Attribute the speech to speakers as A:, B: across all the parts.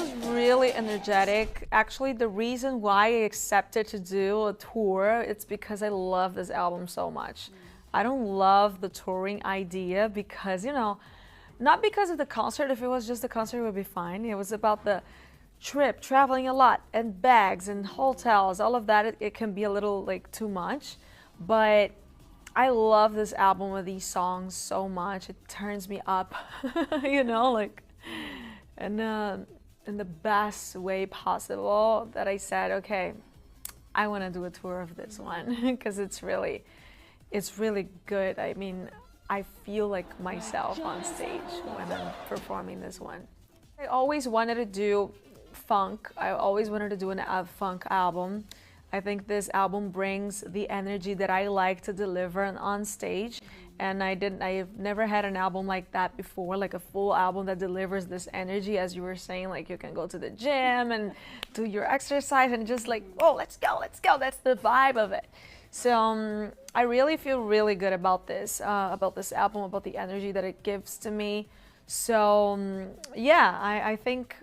A: was really energetic. Actually, the reason why I accepted to do a tour, it's because I love this album so much. I don't love the touring idea because, not because of the concert. If it was just the concert, it would be fine. It was about the trip, traveling a lot, and bags and hotels, all of that. It can be a little like too much, but I love this album with these songs so much. It turns me up, like, and in the best way possible. That I said, okay, I want to do a tour of this one because it's really good. I mean, I feel like myself on stage when I'm performing this one. I always wanted to do funk. I always wanted to do a funk album. I think this album brings the energy that I like to deliver on stage. And I've never had an album like that before, like a full album that delivers this energy. As you were saying, like you can go to the gym and do your exercise and just like, oh, let's go. That's the vibe of it. So I really feel really good about this album, about the energy that it gives to me. So yeah, I think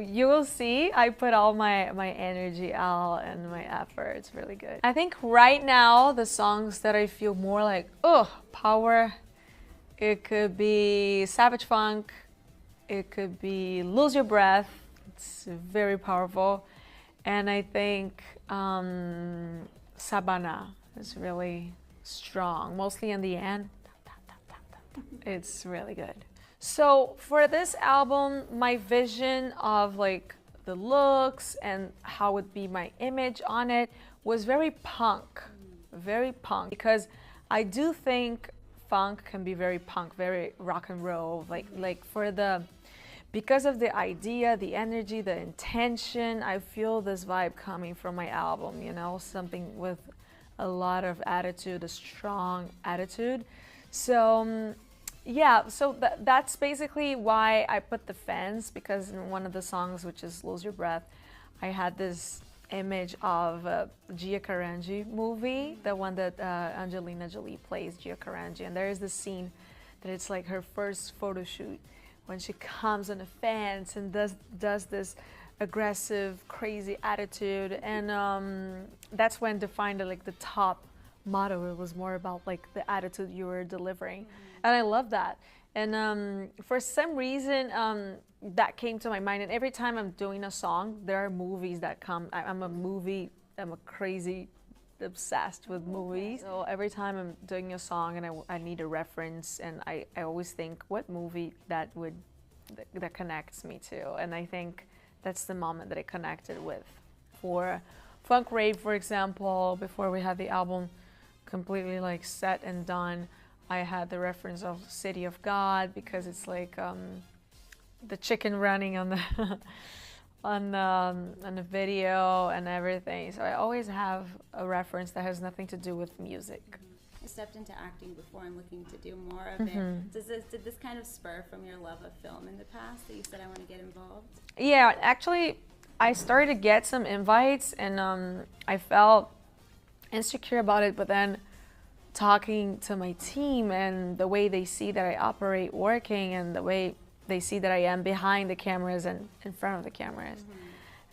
A: you will see I put all my energy out and my effort. It's really good. I think right now the songs that I feel more like, power, it could be Savage Funk, it could be Lose Your Breath. It's very powerful. And I think Sabana is really strong, mostly in the end. It's really good. So for this album, my vision of like the looks and how would be my image on it was very punk, because I do think funk can be very punk, very rock and roll, because of the idea, the energy, the intention. I feel this vibe coming from my album, something with a lot of attitude, a strong attitude. So yeah, so that's basically why I put the fence, because in one of the songs, which is Lose Your Breath, I had this image of Gia Carangi movie, the one that Angelina Jolie plays Gia Carangi, and there is this scene that it's like her first photo shoot when she comes on a fence and does this aggressive, crazy attitude, and that's when defined like the top motto. It was more about like the attitude you were delivering, and I love that. And for some reason that came to my mind, and every time I'm doing a song, there are movies that come. I'm a crazy obsessed with movies, so every time I'm doing a song and I need a reference, and I always think what movie that connects me to, and I think that's the moment that I connected with. For Funk Rave, for example, before we had the album completely like set and done, I had the reference of City of God, because it's like the chicken running on the on the video and everything. So I always have a reference that has nothing to do with music.
B: I stepped into acting before. I'm looking to do more of it. Did this kind of spur from your love of film in the past that you said, I want to get involved?
A: Yeah, actually, I started to get some invites, and I felt insecure about it, but then talking to my team and the way they see that I operate working, and the way they see that I am behind the cameras and in front of the cameras,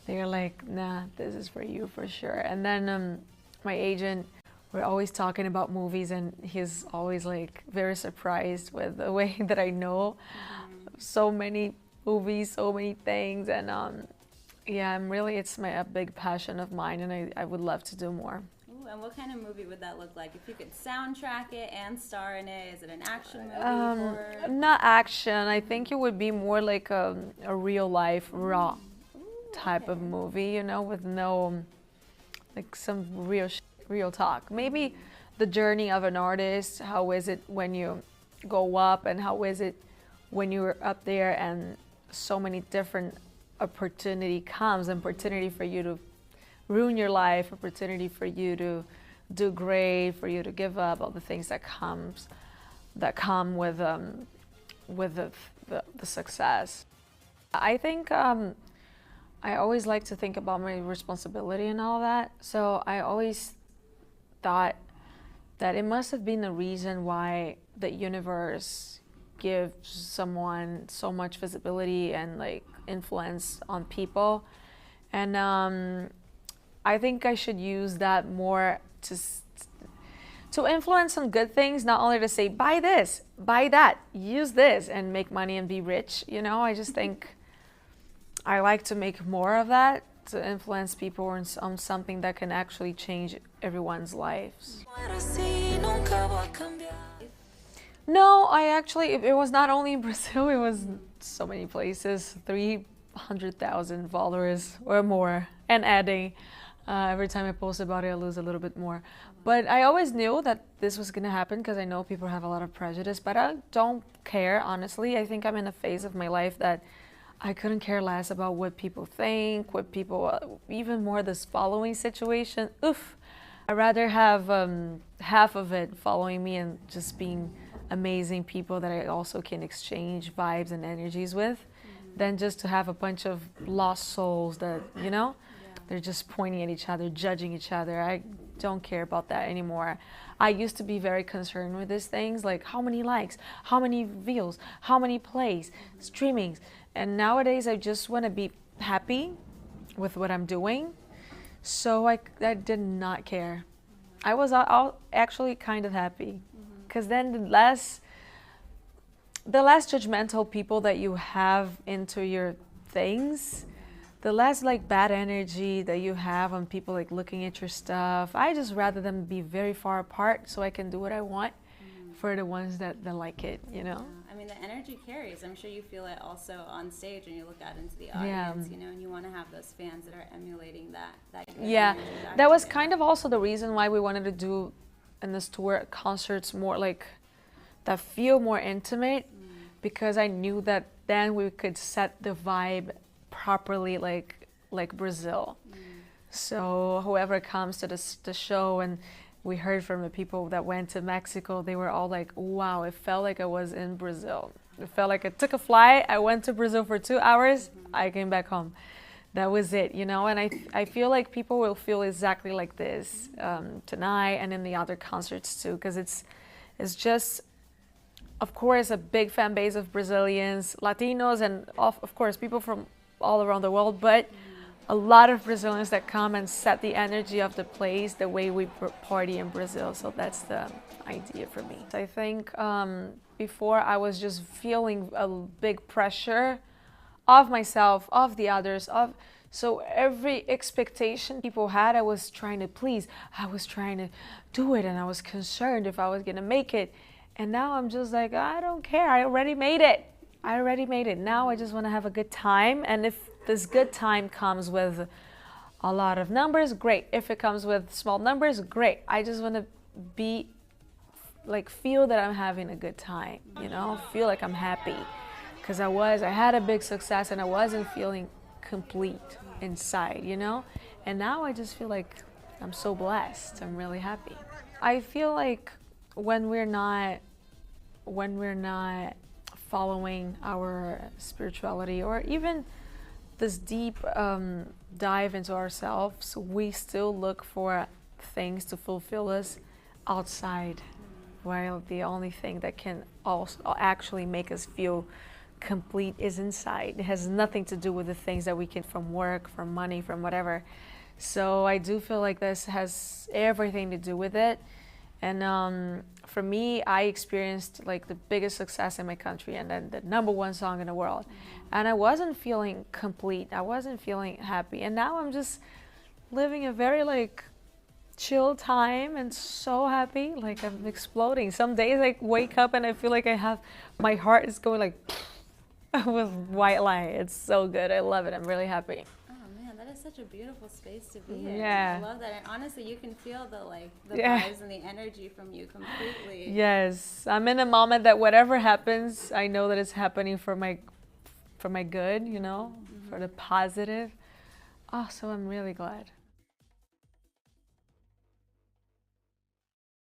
A: they're like, nah, this is for you for sure. And then my agent, we're always talking about movies, and he's always like very surprised with the way that I know so many movies, so many things. And yeah, it's a big passion of mine, and I would love to do more.
B: Ooh, and what kind of movie would that look like? If you could soundtrack it and star in it, is it an action movie? Horror?
A: Not action. I think it would be more like a real life, raw type of movie, with no, like some real talk. Maybe the journey of an artist. How is it when you go up, and how is it when you're up there and so many different opportunity comes, opportunity for you to ruin your life, opportunity for you to do great, for you to give up, all the things that come with the success. I think I always like to think about my responsibility and all that. So I always thought that it must have been the reason why the universe give someone so much visibility and like influence on people. And I think I should use that more to influence on good things, not only to say, buy this, buy that, use this, and make money and be rich. You know, I just think I like to make more of that, to influence people on something that can actually change everyone's lives. No, I actually, it was not only in Brazil, it was so many places, 300,000 followers or more, and adding. Every time I post about it, I lose a little bit more. But I always knew that this was going to happen because I know people have a lot of prejudice, but I don't care, honestly. I think I'm in a phase of my life that I couldn't care less about what people think, what people, even more this following situation. Oof. I'd rather have half of it following me and just being amazing people that I also can exchange vibes and energies with, than just to have a bunch of lost souls that, you know, they're just pointing at each other, judging each other. I don't care about that anymore. I used to be very concerned with these things, like how many likes, how many views, how many plays, streamings. And nowadays I just want to be happy with what I'm doing. So I did not care. I was actually kind of happy, because then the less judgmental people that you have into your things, the less like bad energy that you have on people like looking at your stuff. I just rather them be very far apart so I can do what I want for the ones that like it, you know?
B: Yeah. I mean, the energy carries. I'm sure you feel it also on stage when you look out into the audience, you know, and you want to have those fans that are emulating that good energy back
A: that was
B: to you.
A: kind of also the reason why we wanted to do in this tour concerts more like that feel more intimate, because I knew that then we could set the vibe properly, like Brazil. So whoever comes to the show, and we heard from the people that went to Mexico, they were all like, wow, it felt like I was in Brazil. It felt like I took a flight, I went to Brazil for 2 hours, I came back home. That was it, you know? And I feel like people will feel exactly like this tonight and in the other concerts too, because it's just, of course, a big fan base of Brazilians, Latinos, and of course people from all around the world, but a lot of Brazilians that come and set the energy of the place the way we party in Brazil. So that's the idea for me. I think before I was just feeling a big pressure of myself, of the others, so every expectation people had, I was trying to please, I was trying to do it, and I was concerned if I was gonna make it. And now I'm just like, I don't care, I already made it. Now I just want to have a good time, and if this good time comes with a lot of numbers, great. If it comes with small numbers, great. I just want to be like, feel that I'm having a good time, you know, feel like I'm happy, because I had a big success and I wasn't feeling complete inside, you know. And now I just feel like I'm so blessed. I'm really happy. I feel like when we're not following our spirituality, or even this deep dive into ourselves, we still look for things to fulfill us outside, while the only thing that can also actually make us feel complete is inside. It has nothing to do with the things that we get from work, from money, from whatever. So I do feel like this has everything to do with it. And for me, I experienced like the biggest success in my country, and then the #1 song in the world. And I wasn't feeling complete. I wasn't feeling happy. And now I'm just living a very like chill time and so happy. Like, I'm exploding. Some days I wake up and I feel like my heart is going like with white light. It's so good. I love it. I'm really happy.
B: That is such a beautiful space to be in.
A: Yeah.
B: I love that. And honestly, you can feel the vibes and the energy from you completely.
A: Yes. I'm in a moment that whatever happens, I know that it's happening for my good, you know, for the positive. Oh, so I'm really glad.